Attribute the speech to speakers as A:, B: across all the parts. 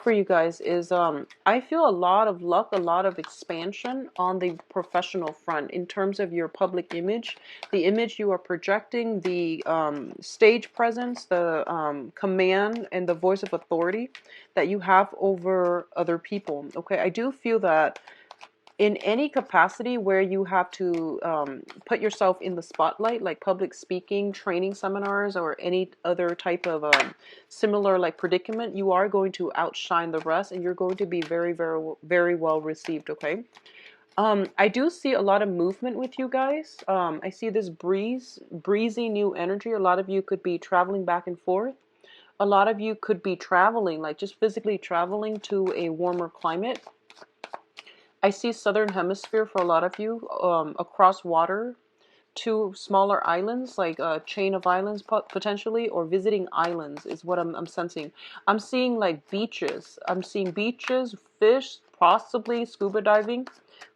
A: for you guys is I feel a lot of luck, a lot of expansion on the professional front in terms of your public image, the image you are projecting, the stage presence, the command and the voice of authority that you have over other people. Okay, I do feel that in any capacity where you have to put yourself in the spotlight, like public speaking, training seminars, or any other type of similar like predicament, you are going to outshine the rest, and you're going to be very, very, very well received. Okay. I do see a lot of movement with you guys. I see this breezy new energy. A lot of you could be traveling back and forth. A lot of you could be traveling, like just physically traveling to a warmer climate. I see southern hemisphere for a lot of you, across water to smaller islands, like a chain of islands potentially, or visiting islands is what I'm sensing. I'm seeing like beaches. I'm seeing beaches, fish, possibly scuba diving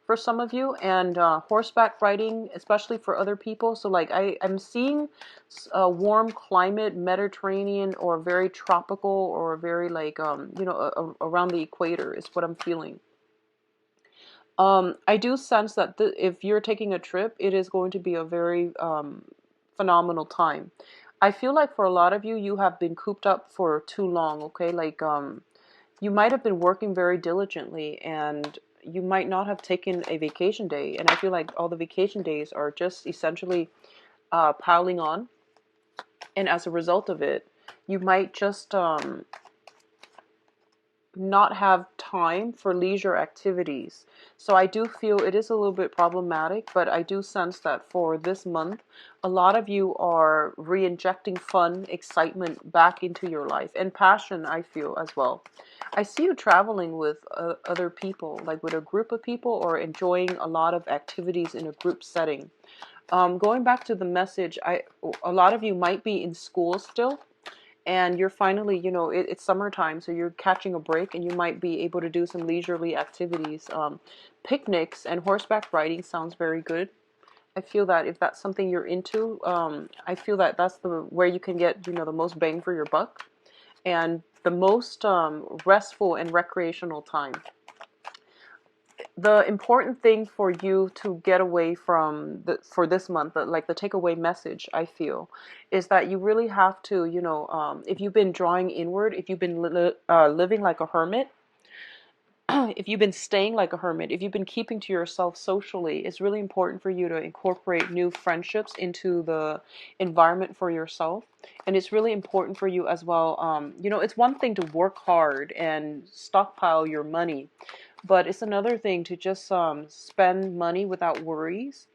A: for some of you, and horseback riding, especially for other people. So like I'm seeing a warm climate, Mediterranean, or very tropical, or very like around the equator is what I'm feeling. I do sense that if you're taking a trip, it is going to be a very phenomenal time. I feel like for a lot of you, you have been cooped up for too long, okay? Like, you might have been working very diligently and you might not have taken a vacation day. And I feel like all the vacation days are just essentially piling on. And as a result of it, you might just not have time for leisure activities. So I do feel it is a little bit problematic, but I do sense that for this month, a lot of you are re-injecting fun, excitement back into your life, and passion, I feel as well. I see you traveling with other people, like with a group of people, or enjoying a lot of activities in a group setting. Going back to the message, a lot of you might be in school still, and you're finally, it's summertime, so you're catching a break, and you might be able to do some leisurely activities. Picnics and horseback riding sounds very good. I feel that if that's something you're into, I feel that that's the where you can get, the most bang for your buck, and the most restful and recreational time. The important thing for you to get away from for this month, like the takeaway message, I feel, is that you really have to, if you've been drawing inward, if you've been living like a hermit, if you've been staying like a hermit, if you've been keeping to yourself socially, it's really important for you to incorporate new friendships into the environment for yourself. And it's really important for you as well. It's one thing to work hard and stockpile your money, but it's another thing to just spend money without worries,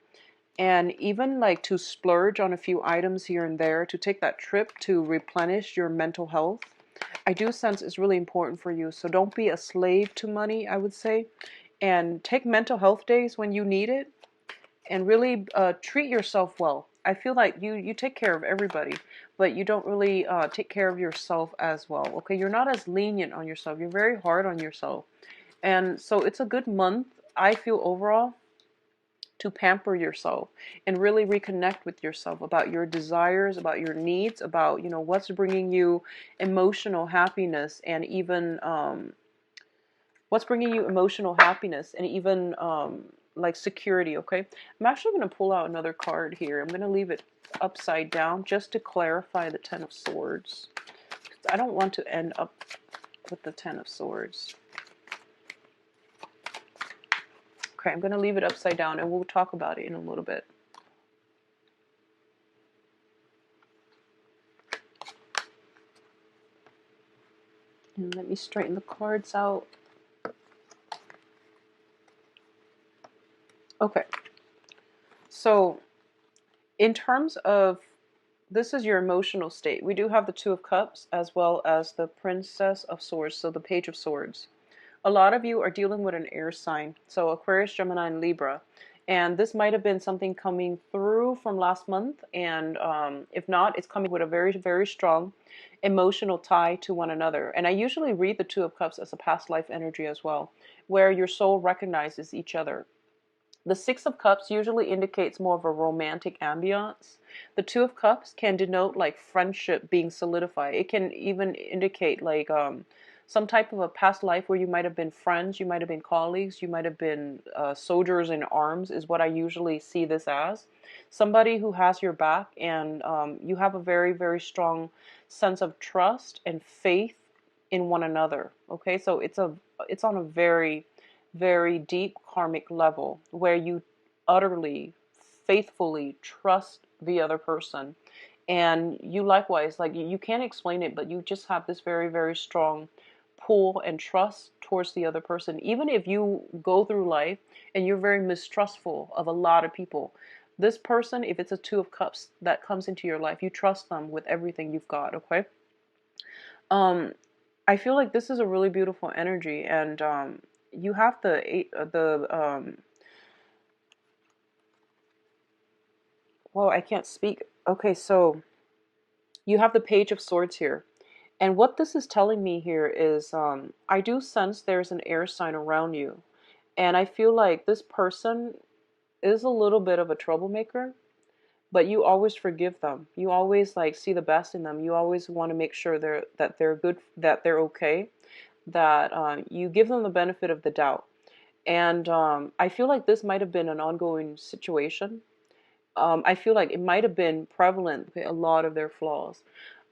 A: and even like to splurge on a few items here and there, to take that trip to replenish your mental health. I do sense it's really important for you. So don't be a slave to money, I would say. And take mental health days when you need it, and really treat yourself well. I feel like you take care of everybody, but you don't really take care of yourself as well. Okay, you're not as lenient on yourself. You're very hard on yourself. And so it's a good month, I feel, overall, to pamper yourself and really reconnect with yourself about your desires, about your needs, about, what's bringing you emotional happiness, and even like security. Okay, I'm actually going to pull out another card here. I'm going to leave it upside down just to clarify the Ten of Swords. I don't want to end up with the Ten of Swords. Okay, I'm going to leave it upside down, and we'll talk about it in a little bit. And let me straighten the cards out. Okay, so in terms of, this is your emotional state. We do have the Two of Cups as well as the Princess of Swords, so the Page of Swords. A lot of you are dealing with an air sign, so Aquarius, Gemini, and Libra. And this might have been something coming through from last month, and if not, it's coming with a very, very strong emotional tie to one another. And I usually read the Two of Cups as a past life energy as well, where your soul recognizes each other. The Six of Cups usually indicates more of a romantic ambiance. The Two of Cups can denote like friendship being solidified. It can even indicate like some type of a past life where you might have been friends, you might have been colleagues, you might have been soldiers in arms, is what I usually see this as. Somebody who has your back, and you have a very, very strong sense of trust and faith in one another. Okay, so it's on a very, very deep karmic level where you utterly, faithfully trust the other person, and you likewise, like, you can't explain it, but you just have this very, very strong pull and trust towards the other person. Even if you go through life and you're very mistrustful of a lot of people, this person, if it's a two of cups that comes into your life, you trust them with everything you've got. Okay. um I feel like this is a really beautiful energy, and you have the eight, well, I can't speak. Okay, so you have the Page of Swords here. And what this is telling me here is, I do sense there's an air sign around you. And I feel like this person is a little bit of a troublemaker, but you always forgive them. You always like see the best in them. You always want to make sure they're good, that they're okay, that you give them the benefit of the doubt. And I feel like this might have been an ongoing situation. I feel like it might have been prevalent, a lot of their flaws.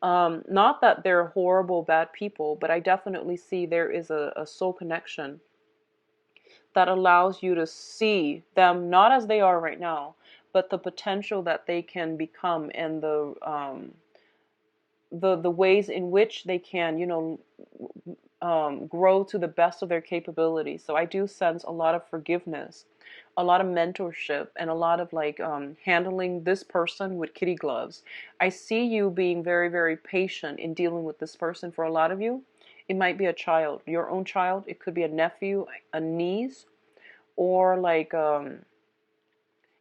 A: Not that they're horrible, bad people, but I definitely see there is a soul connection that allows you to see them not as they are right now, but the potential that they can become, and the ways in which they can, grow to the best of their capability. So I do sense a lot of forgiveness, a lot of mentorship, and a lot of like handling this person with kitty gloves. I see you being very, very patient in dealing with this person. For a lot of you, it might be a child, your own child. It could be a nephew, a niece, or like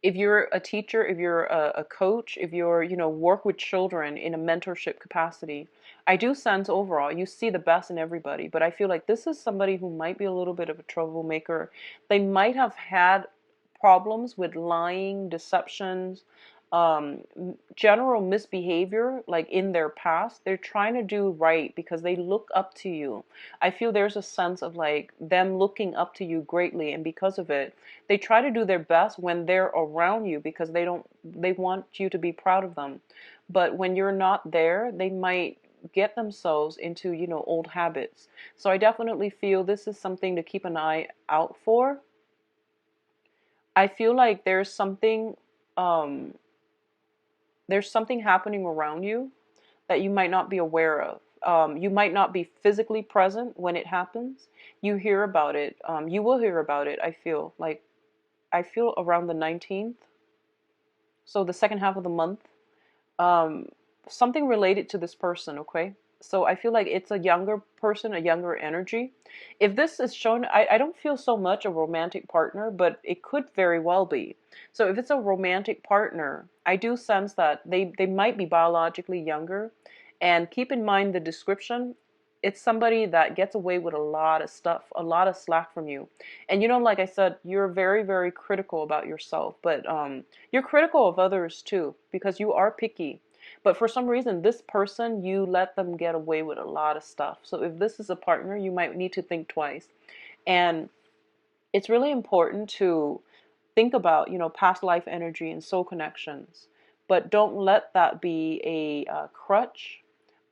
A: if you're a teacher, if you're a coach, if you're, work with children in a mentorship capacity, I do sense overall you see the best in everybody. But I feel like this is somebody who might be a little bit of a troublemaker. They might have had problems with lying, deceptions, um, general misbehavior, like in their past. They're trying to do right because they look up to you. I feel there's a sense of like them looking up to you greatly, and because of it, they try to do their best when they're around you because they want you to be proud of them. But when you're not there, they might get themselves into, old habits. So I definitely feel this is something to keep an eye out for. I feel like um there's something happening around you that you might not be aware of. You might not be physically present when it happens. You hear about it. You will hear about it. I feel around the 19th, so the second half of the month, um, something related to this person, okay? So I feel like it's a younger person, a younger energy. If this is shown, I don't feel so much a romantic partner, but it could very well be. So if it's a romantic partner, I do sense that they might be biologically younger. And keep in mind the description. It's somebody that gets away with a lot of stuff, a lot of slack from you. And like I said, you're very, very critical about yourself, but you're critical of others too, because you are picky. But for some reason, this person, you let them get away with a lot of stuff. So if this is a partner, you might need to think twice. And it's really important to think about, past life energy and soul connections. But don't let that be a crutch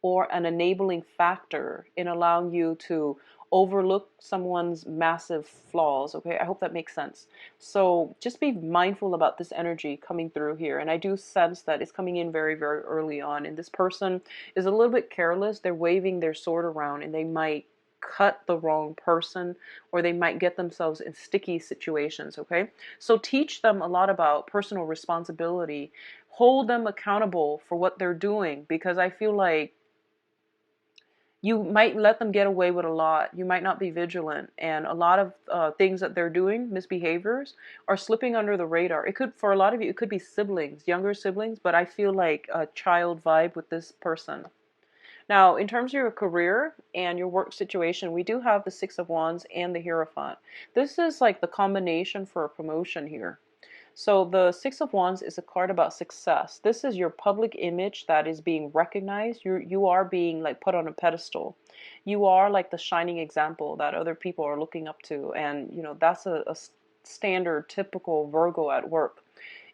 A: or an enabling factor in allowing you to overlook someone's massive flaws. Okay, I hope that makes sense. So just be mindful about this energy coming through here. And I do sense that it's coming in very, very early on. And this person is a little bit careless. They're waving their sword around, and they might cut the wrong person, or they might get themselves in sticky situations. Okay, so teach them a lot about personal responsibility. Hold them accountable for what they're doing, because I feel like you might let them get away with a lot. You might not be vigilant, and a lot of things that they're doing, misbehaviors, are slipping under the radar. It could, for a lot of you, it could be siblings, younger siblings, but I feel like a child vibe with this person. Now, in terms of your career and your work situation, we do have the Six of Wands and the Hierophant. This is like the combination for a promotion here. So the Six of Wands is a card about success. This is your public image that is being recognized. You are being like put on a pedestal. You are like the shining example that other people are looking up to. And, that's a standard, typical Virgo at work.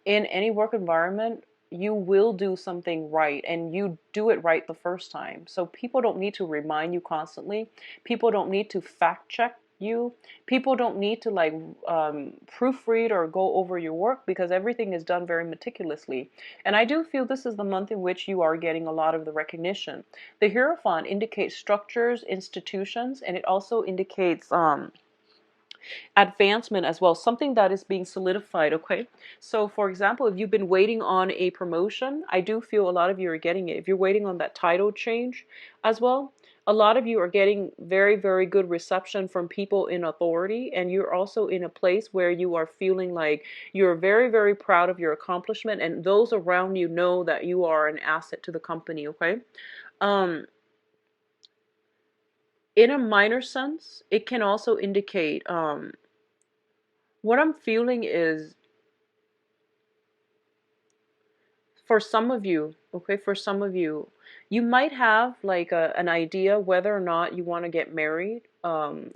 A: In any work environment, you will do something right and you do it right the first time. So people don't need to remind you constantly. People don't need to fact check you. People don't need to like proofread or go over your work because everything is done very meticulously. And I do feel this is the month in which you are getting a lot of the recognition. The Hierophant indicates structures, institutions, and it also indicates advancement as well, something that is being solidified. Okay, so for example, if you've been waiting on a promotion, I do feel a lot of you are getting it. If you're waiting on that title change as well, a lot of you are getting very, very good reception from people in authority, and you're also in a place where you are feeling like you're very, very proud of your accomplishment, and those around you know that you are an asset to the company. Okay, um in a minor sense, it can also indicate what I'm feeling is, for some of you, okay, for some of you, you might have like an idea whether or not you want to get married,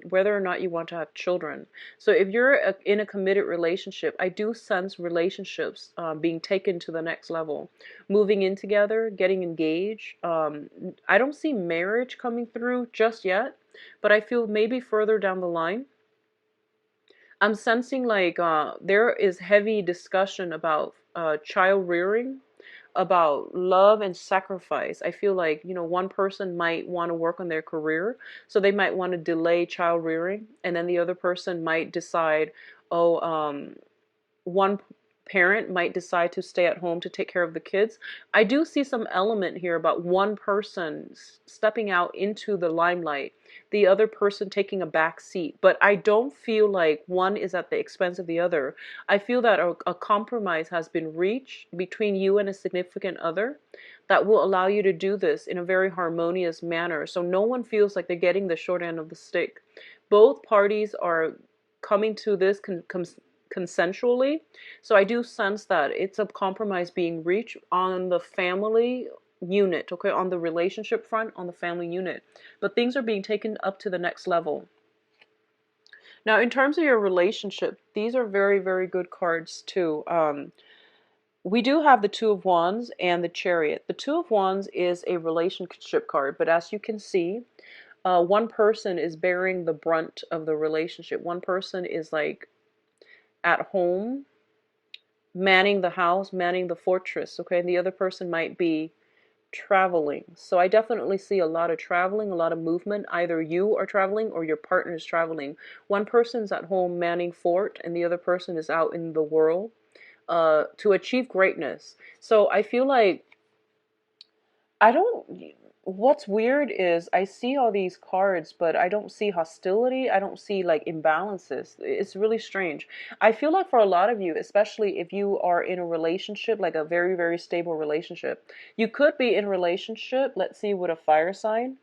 A: whether or not you want to have children. So if you're in a committed relationship, I do sense relationships being taken to the next level, moving in together, getting engaged. I don't see marriage coming through just yet, but I feel maybe further down the line. I'm sensing like there is heavy discussion about child rearing, about love and sacrifice. I feel like, one person might want to work on their career, so they might want to delay child rearing, and then the other person might decide, oh, one parent might decide to stay at home to take care of the kids. I do see some element here about one person stepping out into the limelight, the other person taking a back seat. But I don't feel like one is at the expense of the other. I feel that a compromise has been reached between you and a significant other that will allow you to do this in a very harmonious manner. So no one feels like they're getting the short end of the stick. Both parties are coming to this consensually. So I do sense that it's a compromise being reached on the family unit, okay, on the relationship front, on the family unit. But things are being taken up to the next level. Now, in terms of your relationship, these are very, very good cards too. We do have the Two of Wands and the Chariot. The Two of Wands is a relationship card, but as you can see, one person is bearing the brunt of the relationship. One person is like at home, manning the house, manning the fortress, okay? And the other person might be traveling. So I definitely see a lot of traveling, a lot of movement. Either you are traveling or your partner is traveling. One person's at home manning fort and the other person is out in the world to achieve greatness. So I feel like I don't. What's weird is I see all these cards, but I don't see hostility. I don't see like imbalances. It's really strange. I feel like for a lot of you, especially if you are in a relationship, like a very, very stable relationship, you could be in a relationship, let's see, with a fire sign.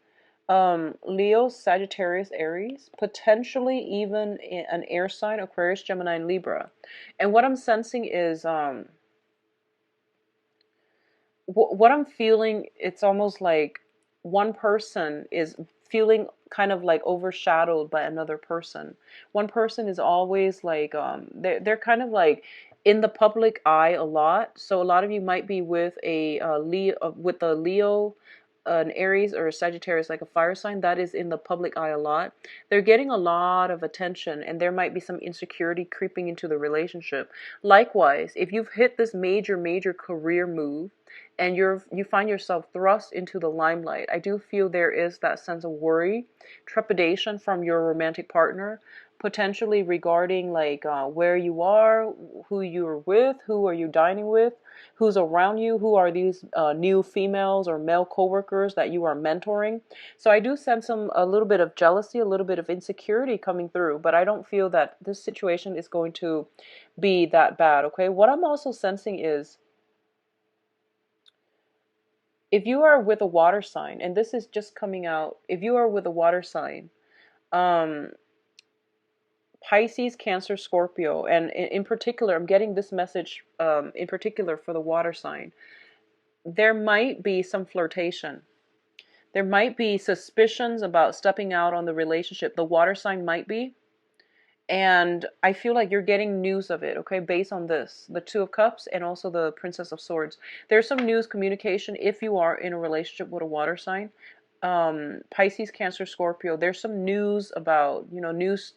A: Leo, Sagittarius, Aries, potentially even an air sign, Aquarius, Gemini, and Libra. And what I'm sensing is what I'm feeling, it's almost like one person is feeling kind of like overshadowed by another person. One person is always like they're kind of like in the public eye a lot. So a lot of you might be with a Leo, an Aries or a Sagittarius, like a fire sign that is in the public eye a lot. They're getting a lot of attention, and there might be some insecurity creeping into the relationship. Likewise, if you've hit this major, major career move and you find yourself thrust into the limelight, I do feel there is that sense of worry, trepidation from your romantic partner, potentially regarding like where you are, who you're with, who are you dining with, who's around you, who are these new females or male coworkers that you are mentoring. So I do sense a little bit of jealousy, a little bit of insecurity coming through, but I don't feel that this situation is going to be that bad, okay? What I'm also sensing is if you are with a water sign, and this is just coming out, if you are with a water sign, um, Pisces, Cancer, Scorpio, and in particular, I'm getting this message in particular for the water sign. There might be some flirtation. There might be suspicions about stepping out on the relationship. The water sign might be. And I feel like you're getting news of it, okay, based on this, the Two of Cups and also the Princess of Swords. There's some news communication if you are in a relationship with a water sign. Pisces, Cancer, Scorpio. There's some news about, news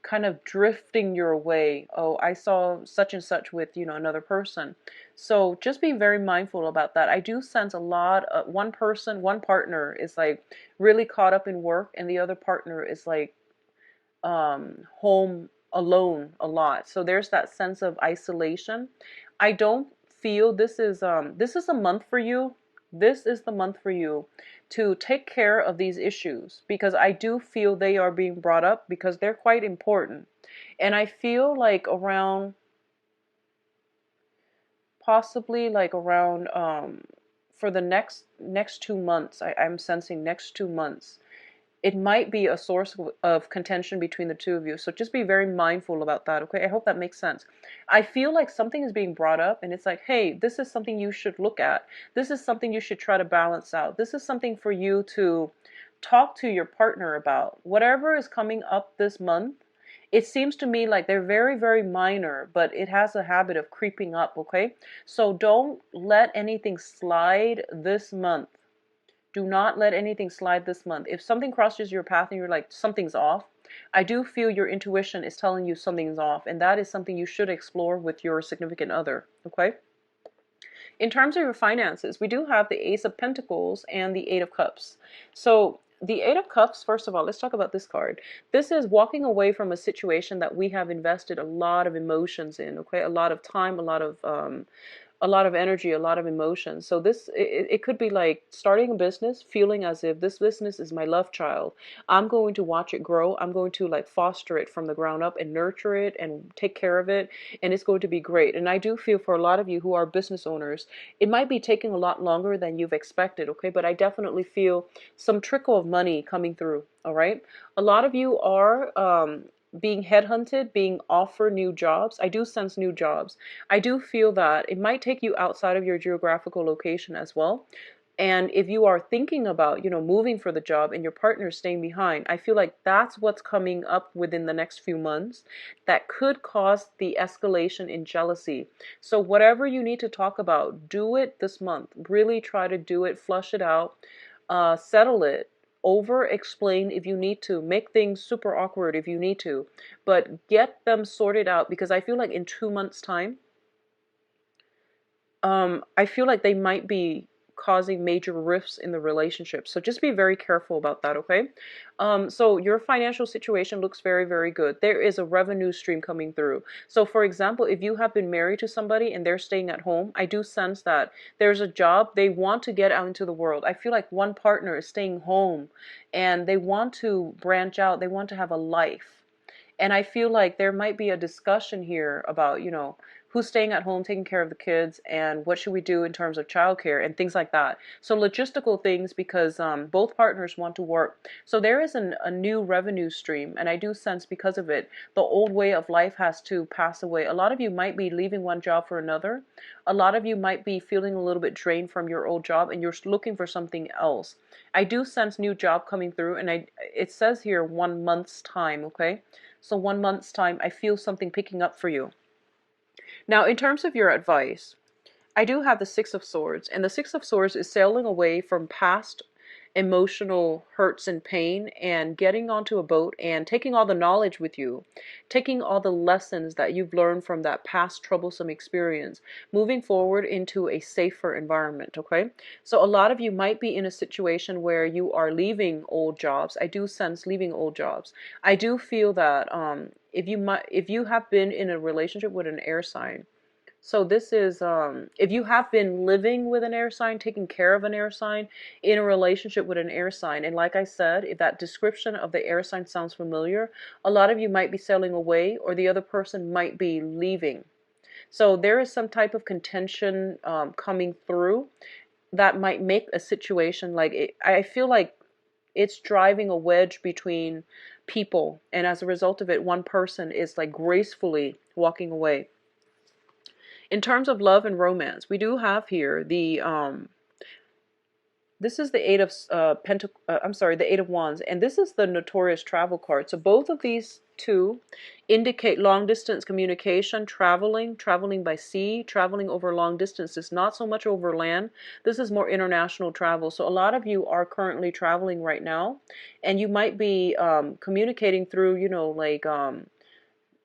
A: kind of drifting your way. Oh, I saw such and such with, another person. So just be very mindful about that. I do sense a lot of one partner is like really caught up in work, and the other partner is like home alone a lot. So there's that sense of isolation. I don't feel this is a month for you. This is the month for you to take care of these issues, because I do feel they are being brought up because they're quite important. And I feel like around, possibly like around for the next 2 months, I'm sensing next 2 months, it might be a source of contention between the two of you. So just be very mindful about that, okay? I hope that makes sense. I feel like something is being brought up and it's like, hey, this is something you should look at. This is something you should try to balance out. This is something for you to talk to your partner about. Whatever is coming up this month, it seems to me like they're very, very minor, but it has a habit of creeping up, okay? So don't let anything slide this month. Do not let anything slide this month. If something crosses your path and you're like, something's off, I do feel your intuition is telling you something's off, and that is something you should explore with your significant other, okay? In terms of your finances, we do have the Ace of Pentacles and the Eight of Cups. So the Eight of Cups, first of all, let's talk about this card. This is walking away from a situation that we have invested a lot of emotions in, okay? A lot of time, a lot of energy, a lot of emotion. So it could be like starting a business, feeling as if this business is my love child. I'm going to watch it grow. I'm going to like foster it from the ground up and nurture it and take care of it. And it's going to be great. And I do feel for a lot of you who are business owners, it might be taking a lot longer than you've expected. Okay. But I definitely feel some trickle of money coming through. All right. A lot of you are, being headhunted, being offered new jobs. I do sense new jobs. I do feel that it might take you outside of your geographical location as well. And if you are thinking about, moving for the job and your partner staying behind, I feel like that's what's coming up within the next few months that could cause the escalation in jealousy. So whatever you need to talk about, do it this month. Really try to do it, flush it out, settle it. Over explain if you need to, make things super awkward if you need to, but get them sorted out, because I feel like in 2 months time, I feel like they might be causing major rifts in the relationship. So just be very careful about that, okay? So your financial situation looks very, very good. There is a revenue stream coming through. So for example, if you have been married to somebody and they're staying at home, I do sense that there's a job they want to get out into the world. I feel like one partner is staying home and they want to branch out. They want to have a life. And I feel like there might be a discussion here about, who's staying at home taking care of the kids and what should we do in terms of childcare and things like that. So logistical things, because both partners want to work. So there is a new revenue stream, and I do sense because of it, the old way of life has to pass away. A lot of you might be leaving one job for another. A lot of you might be feeling a little bit drained from your old job and you're looking for something else. I do sense new job coming through, and it says here 1 month's time, okay? So 1 month's time, I feel something picking up for you. Now, in terms of your advice, I do have the Six of Swords, and the Six of Swords is sailing away from past emotional hurts and pain and getting onto a boat and taking all the knowledge with you, taking all the lessons that you've learned from that past troublesome experience, moving forward into a safer environment, okay? So a lot of you might be in a situation where you are leaving old jobs. I do sense leaving old jobs. I do feel that if you have been in a relationship with an air sign, so this is, if you have been living with an air sign, taking care of an air sign, in a relationship with an air sign, and like I said, if that description of the air sign sounds familiar, a lot of you might be sailing away or the other person might be leaving. So there is some type of contention coming through that might make a situation like it, I feel like it's driving a wedge between people, and as a result of it, one person is like gracefully walking away. In terms of love and romance, we do have here This is the Eight of the Eight of Wands, and this is the notorious travel card. So both of these two indicate long distance communication, traveling by sea, traveling over long distances, not so much over land. This is more international travel. So a lot of you are currently traveling right now, and you might be communicating through, like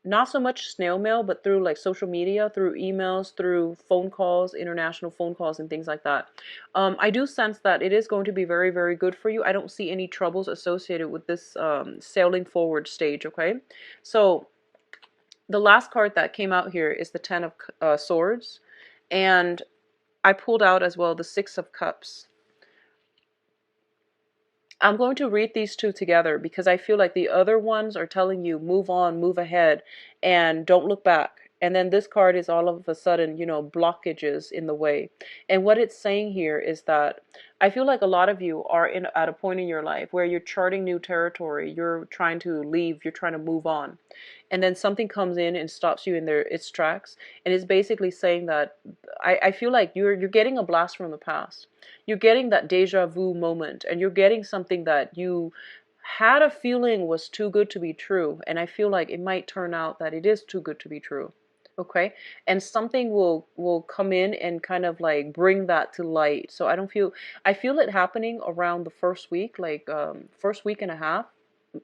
A: not so much snail mail, but through like social media, through emails, through phone calls, international phone calls, and things like that. I do sense that it is going to be very, very good for you. I don't see any troubles associated with this sailing forward stage, okay? So the last card that came out here is the Ten of Swords, and I pulled out as well the Six of Cups. I'm going to read these two together because I feel like the other ones are telling you move on, move ahead, and don't look back. And then this card is all of a sudden, blockages in the way. And what it's saying here is that I feel like a lot of you are at a point in your life where you're charting new territory. You're trying to leave. You're trying to move on. And then something comes in and stops you in its tracks. And it's basically saying that I feel like you're getting a blast from the past. You're getting that deja vu moment, and you're getting something that you had a feeling was too good to be true, and I feel like it might turn out that it is too good to be true. Okay, and something will come in and kind of like bring that to light. So I feel it happening around the first week, like first week and a half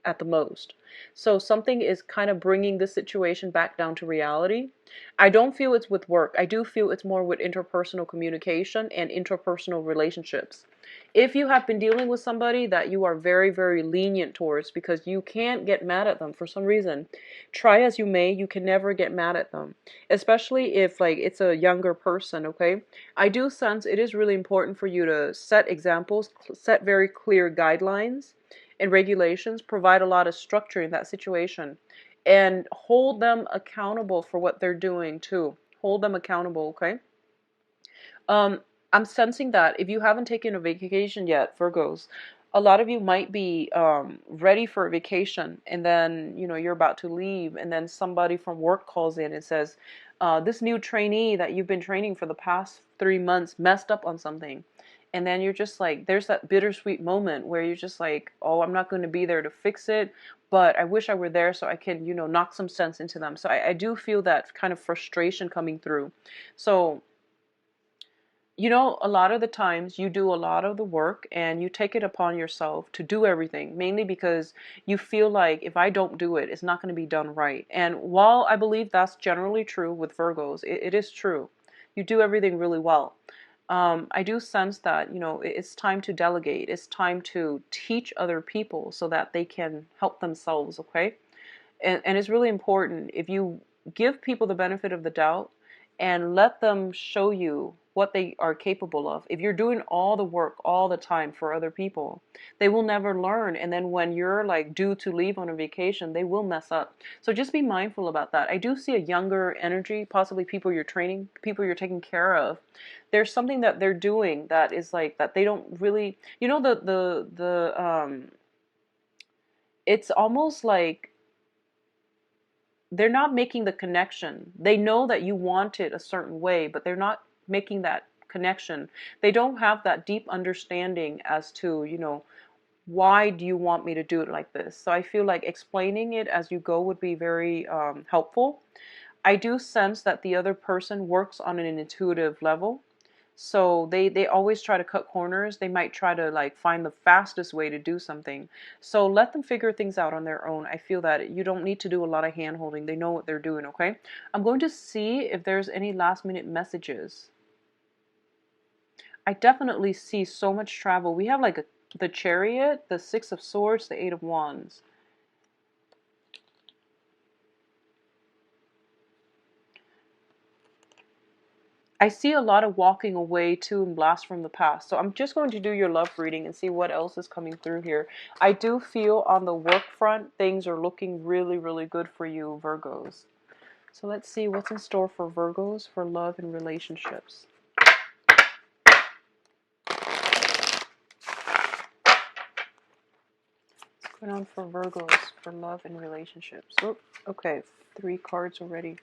A: at the most. So something is kind of bringing this situation back down to reality. I don't feel it's with work. I do feel it's more with interpersonal communication and interpersonal relationships. If you have been dealing with somebody that you are very, very lenient towards because you can't get mad at them for some reason, try as you may, you can never get mad at them. Especially if like it's a younger person, okay? I do sense it is really important for you to set examples, set very clear guidelines and regulations, provide a lot of structure in that situation, and hold them accountable for what they're doing too. Hold them accountable, okay? Um, I'm sensing that if you haven't taken a vacation yet, Virgos, a lot of you might be ready for a vacation, and then you're about to leave, and then somebody from work calls in and says, "This new trainee that you've been training for the past 3 months messed up on something." And then you're just like, there's that bittersweet moment where you're just like, oh, I'm not going to be there to fix it, but I wish I were there so I can, knock some sense into them. So I do feel that kind of frustration coming through. So a lot of the times you do a lot of the work and you take it upon yourself to do everything, mainly because you feel like if I don't do it, it's not going to be done right. And while I believe that's generally true with Virgos, it is true. You do everything really well. I do sense that, it's time to delegate. It's time to teach other people so that they can help themselves, okay? And it's really important if you give people the benefit of the doubt and let them show you what they are capable of. If you're doing all the work all the time for other people, they will never learn. And then when you're like due to leave on a vacation, they will mess up. So just be mindful about that. I do see a younger energy, possibly people you're training, people you're taking care of. There's something that they're doing that is like that they don't really, it's almost like they're not making the connection. They know that you want it a certain way, but they're not making that connection. They don't have that deep understanding as to, why do you want me to do it like this? So I feel like explaining it as you go would be very helpful. I do sense that the other person works on an intuitive level. So they always try to cut corners. They might try to like find the fastest way to do something. So let them figure things out on their own. I feel that you don't need to do a lot of hand holding. They know what they're doing, okay? I'm going to see if there's any last minute messages. I definitely see so much travel. We have like the Chariot, the Six of Swords, the Eight of Wands. I see a lot of walking away too and blast from the past. So I'm just going to do your love reading and see what else is coming through here. I do feel on the work front, things are looking really, really good for you, Virgos. So let's see what's in store for Virgos for love and relationships. What's going on for Virgos for love and relationships? Oh, okay, 3 cards already.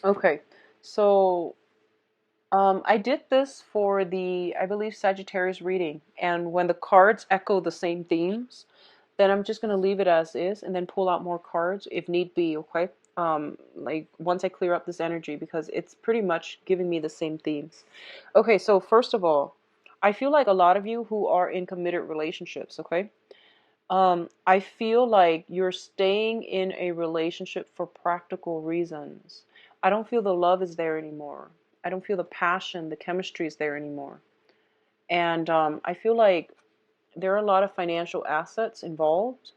A: Okay, so I did this for the, I believe, Sagittarius reading, and when the cards echo the same themes, then I'm just going to leave it as is and then pull out more cards if need be, okay? Like once I clear up this energy, because it's pretty much giving me the same themes. Okay, so first of all, I feel like a lot of you who are in committed relationships, okay? I feel like you're staying in a relationship for practical reasons. I don't feel the love is there anymore. I don't feel the passion, the chemistry is there anymore. And I feel like there are a lot of financial assets involved.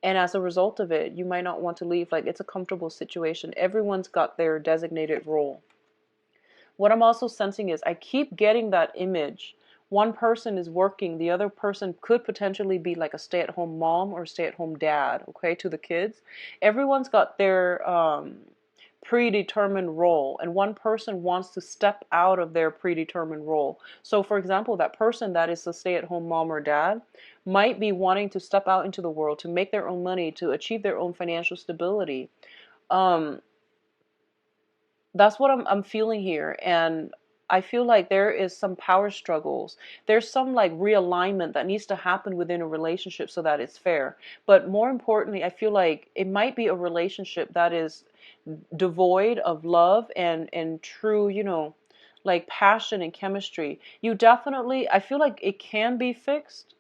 A: And as a result of it, you might not want to leave. Like, it's a comfortable situation. Everyone's got their designated role. What I'm also sensing is I keep getting that image. One person is working, the other person could potentially be like a stay-at-home mom or stay-at-home dad, okay, to the kids. Everyone's got their predetermined role, and one person wants to step out of their predetermined role. So, for example, that person that is a stay-at-home mom or dad might be wanting to step out into the world to make their own money, to achieve their own financial stability. Um, that's what I'm feeling here. And I feel like there is some power struggles. There's some like realignment that needs to happen within a relationship so that it's fair. But more importantly, I feel like it might be a relationship that is devoid of love and true, like passion and chemistry. You definitely, I feel like it can be fixed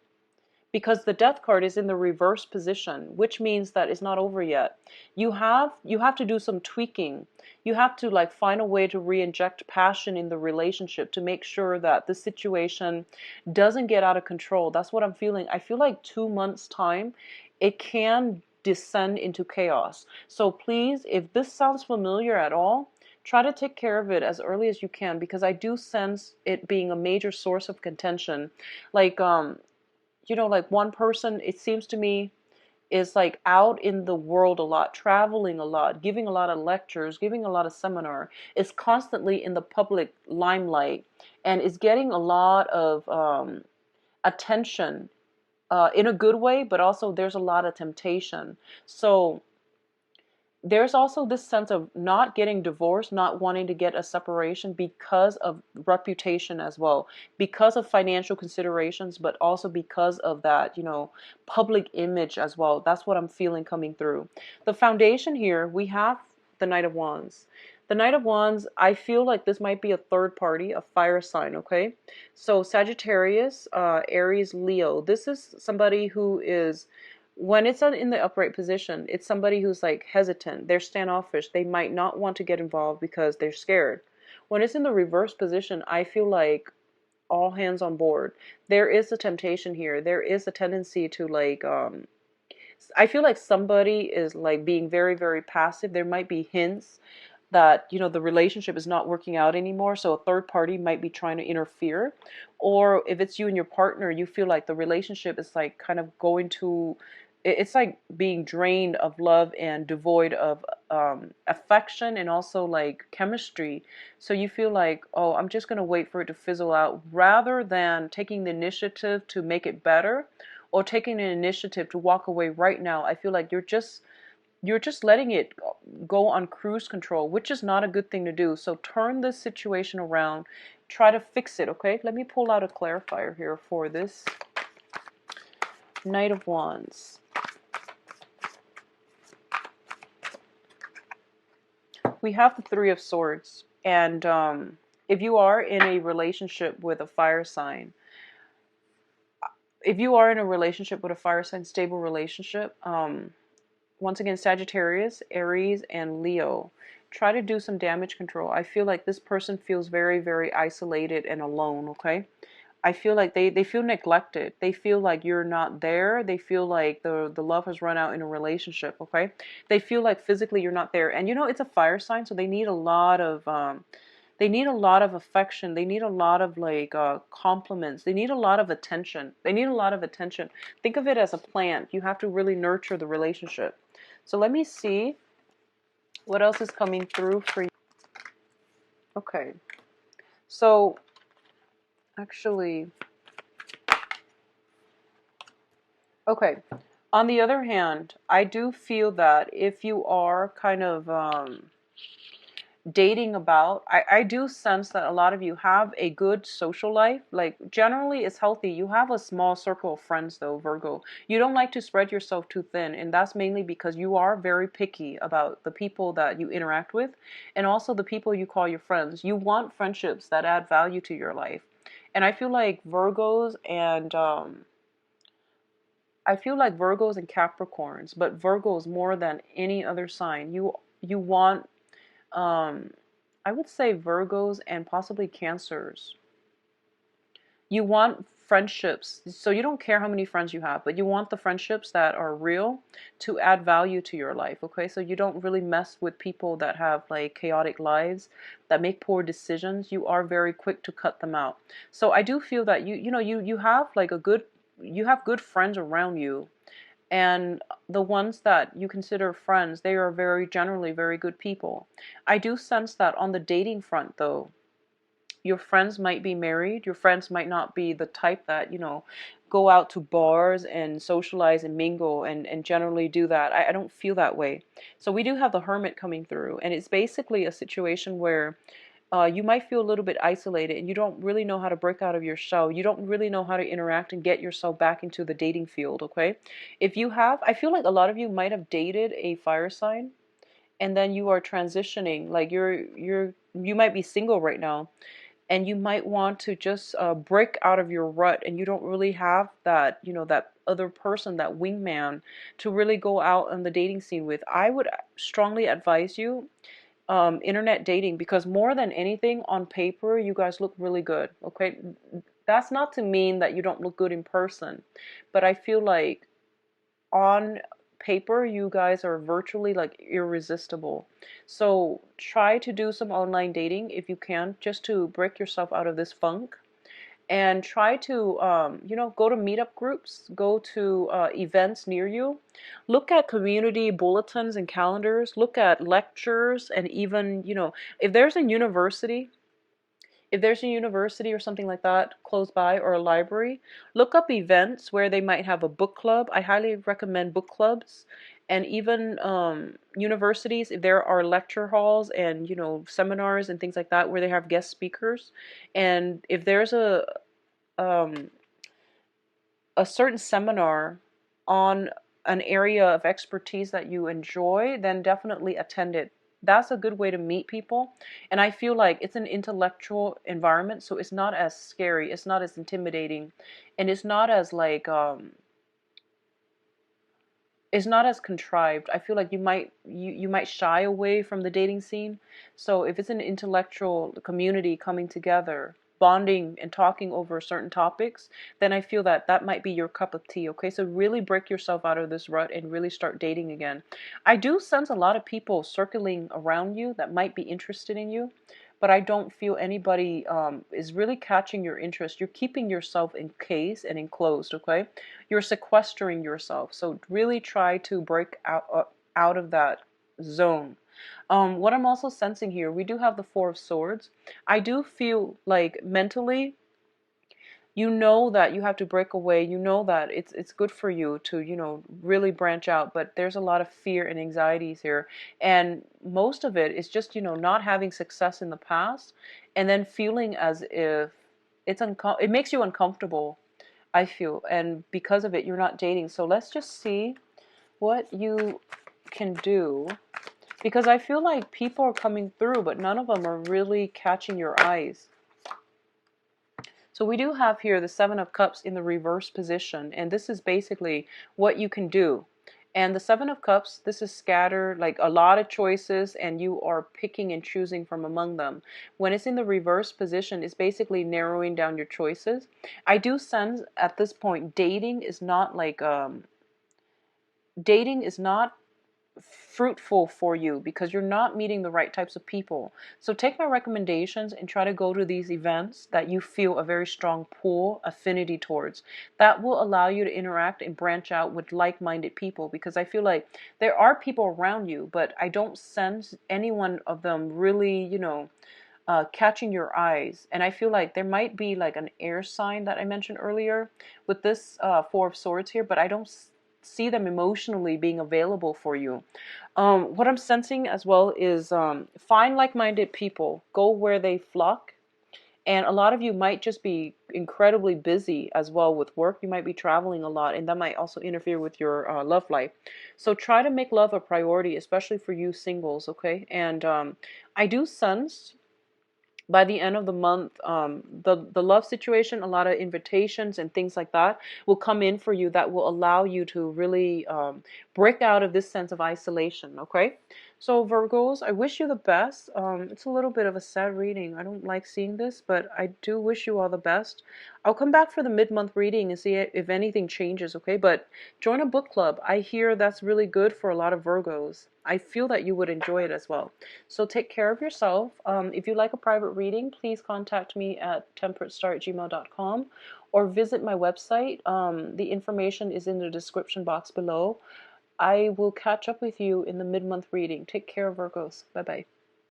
A: because the death card is in the reverse position, which means that it's not over yet. You have to do some tweaking. You have to like find a way to re-inject passion in the relationship to make sure that the situation doesn't get out of control. That's what I'm feeling. I feel like 2 months time it can descend into chaos. So please, if this sounds familiar at all, try to take care of it as early as you can, because I do sense it being a major source of contention. Like like one person, it seems to me, is like out in the world a lot, traveling a lot, giving a lot of lectures, giving a lot of seminar, is constantly in the public limelight, and is getting a lot of attention in a good way, but also there's a lot of temptation. So there's also this sense of not getting divorced, not wanting to get a separation because of reputation as well, because of financial considerations, but also because of that, public image as well. That's what I'm feeling coming through. The foundation here, we have the Knight of Wands. The Knight of Wands, I feel like this might be a third party, a fire sign, okay? So Sagittarius, Aries, Leo. This is somebody who is, when it's in the upright position, it's somebody who's like hesitant. They're standoffish. They might not want to get involved because they're scared. When it's in the reverse position, I feel like all hands on board. There is a temptation here. There is a tendency to like, I feel like somebody is like being very, very passive. There might be hints that the relationship is not working out anymore, so a third party might be trying to interfere. Or if it's you and your partner, you feel like the relationship is like kind of going to, it's like being drained of love and devoid of affection and also like chemistry. So you feel like, oh, I'm just going to wait for it to fizzle out, rather than taking the initiative to make it better, or taking an initiative to walk away right now. I feel like you're just letting it go on cruise control, which is not a good thing to do. So turn this situation around. Try to fix it, okay? Let me pull out a clarifier here for this Knight of Wands. We have the Three of Swords. And if you are in a relationship with a fire sign, stable relationship, once again, Sagittarius, Aries, and Leo, try to do some damage control. I feel like this person feels very, very isolated and alone, okay? I feel like they feel neglected. They feel like you're not there. They feel like the love has run out in a relationship, okay? They feel like physically you're not there. And it's a fire sign, so they need a lot of affection. They need a lot of like compliments. They need a lot of attention. Think of it as a plant. You have to really nurture the relationship. So let me see what else is coming through for you. Okay. So actually, okay. On the other hand, I do feel that if you are kind of dating about. I do sense that a lot of you have a good social life. Like generally it's healthy. You have a small circle of friends though, Virgo. You don't like to spread yourself too thin, and that's mainly because you are very picky about the people that you interact with and also the people you call your friends. You want friendships that add value to your life. And I feel like Virgos and Capricorns, but Virgos more than any other sign. You want um I would say Virgos and possibly Cancers. You want friendships. So you don't care how many friends you have, but you want the friendships that are real to add value to your life, okay? So you don't really mess with people that have like chaotic lives, that make poor decisions. You are very quick to cut them out. So I do feel that you have like you have good friends around you, and the ones that you consider friends, they are very generally very good people. I do sense that on the dating front though, your friends might be married. Your friends might not be the type that, go out to bars and socialize and mingle and generally do that. I don't feel that way. So we do have the Hermit coming through, and it's basically a situation where you might feel a little bit isolated and you don't really know how to break out of your shell. You don't really know how to interact and get yourself back into the dating field, okay? If you have, I feel like a lot of you might have dated a fire sign and then you are transitioning. Like you might be single right now and you might want to just break out of your rut, and you don't really have that, that other person, that wingman to really go out on the dating scene with. I would strongly advise you internet dating, because more than anything, on paper you guys look really good, okay? That's not to mean that you don't look good in person, but I feel like on paper you guys are virtually like irresistible. So try to do some online dating if you can, just to break yourself out of this funk, and try to go to meetup groups, go to events near you, look at community bulletins and calendars, look at lectures, and even if there's a university, or something like that close by, or a library, look up events where they might have a book club. I highly recommend book clubs. And even universities, if there are lecture halls and seminars and things like that where they have guest speakers, and if there's um, a certain seminar on an area of expertise that you enjoy, then definitely attend it. That's a good way to meet people. And I feel like it's an intellectual environment, so it's not as scary, it's not as intimidating, and it's not as contrived. I feel like you might shy away from the dating scene. So if it's an intellectual community coming together, bonding and talking over certain topics, then I feel that that might be your cup of tea. Okay, so really break yourself out of this rut and really start dating again. I do sense a lot of people circling around you that might be interested in you, but I don't feel anybody is really catching your interest. You're keeping yourself encased and enclosed, okay? You're sequestering yourself. So really try to break out of that zone. What I'm also sensing here, we do have the Four of Swords. I do feel like mentally, you know that you have to break away. You know that it's good for you to, really branch out, but there's a lot of fear and anxieties here. And most of it is just, not having success in the past and then feeling as if it makes you uncomfortable, I feel. And because of it, you're not dating. So let's just see what you can do, because I feel like people are coming through, but none of them are really catching your eyes. So we do have here the Seven of Cups in the reverse position, and this is basically what you can do. And the Seven of Cups, this is scattered, like a lot of choices, and you are picking and choosing from among them. When it's in the reverse position, it's basically narrowing down your choices. I do sense at this point, dating is not fruitful for you because you're not meeting the right types of people. So take my recommendations and try to go to these events that you feel a very strong pull, affinity towards. That will allow you to interact and branch out with like-minded people, because I feel like there are people around you, but I don't sense any one of them really, catching your eyes. And I feel like there might be like an air sign that I mentioned earlier with this Four of Swords here, but I don't see them emotionally being available for you. What I'm sensing as well is find like-minded people, go where they flock. And a lot of you might just be incredibly busy as well with work. You might be traveling a lot, and that might also interfere with your love life. So try to make love a priority, especially for you singles, okay? And I do sense by the end of the month, the love situation, a lot of invitations and things like that will come in for you that will allow you to really break out of this sense of isolation. Okay, so Virgos, I wish you the best. It's a little bit of a sad reading. I don't like seeing this, but I do wish you all the best. I'll come back for the mid-month reading and see if anything changes. Okay, but join a book club. I hear that's really good for a lot of Virgos. I feel that you would enjoy it as well. So take care of yourself. If you like a private reading, please contact me at temperatestar@gmail.com or visit my website. The information is in the description box below. I will catch up with you in the mid-month reading. Take care, Virgos. Bye-bye.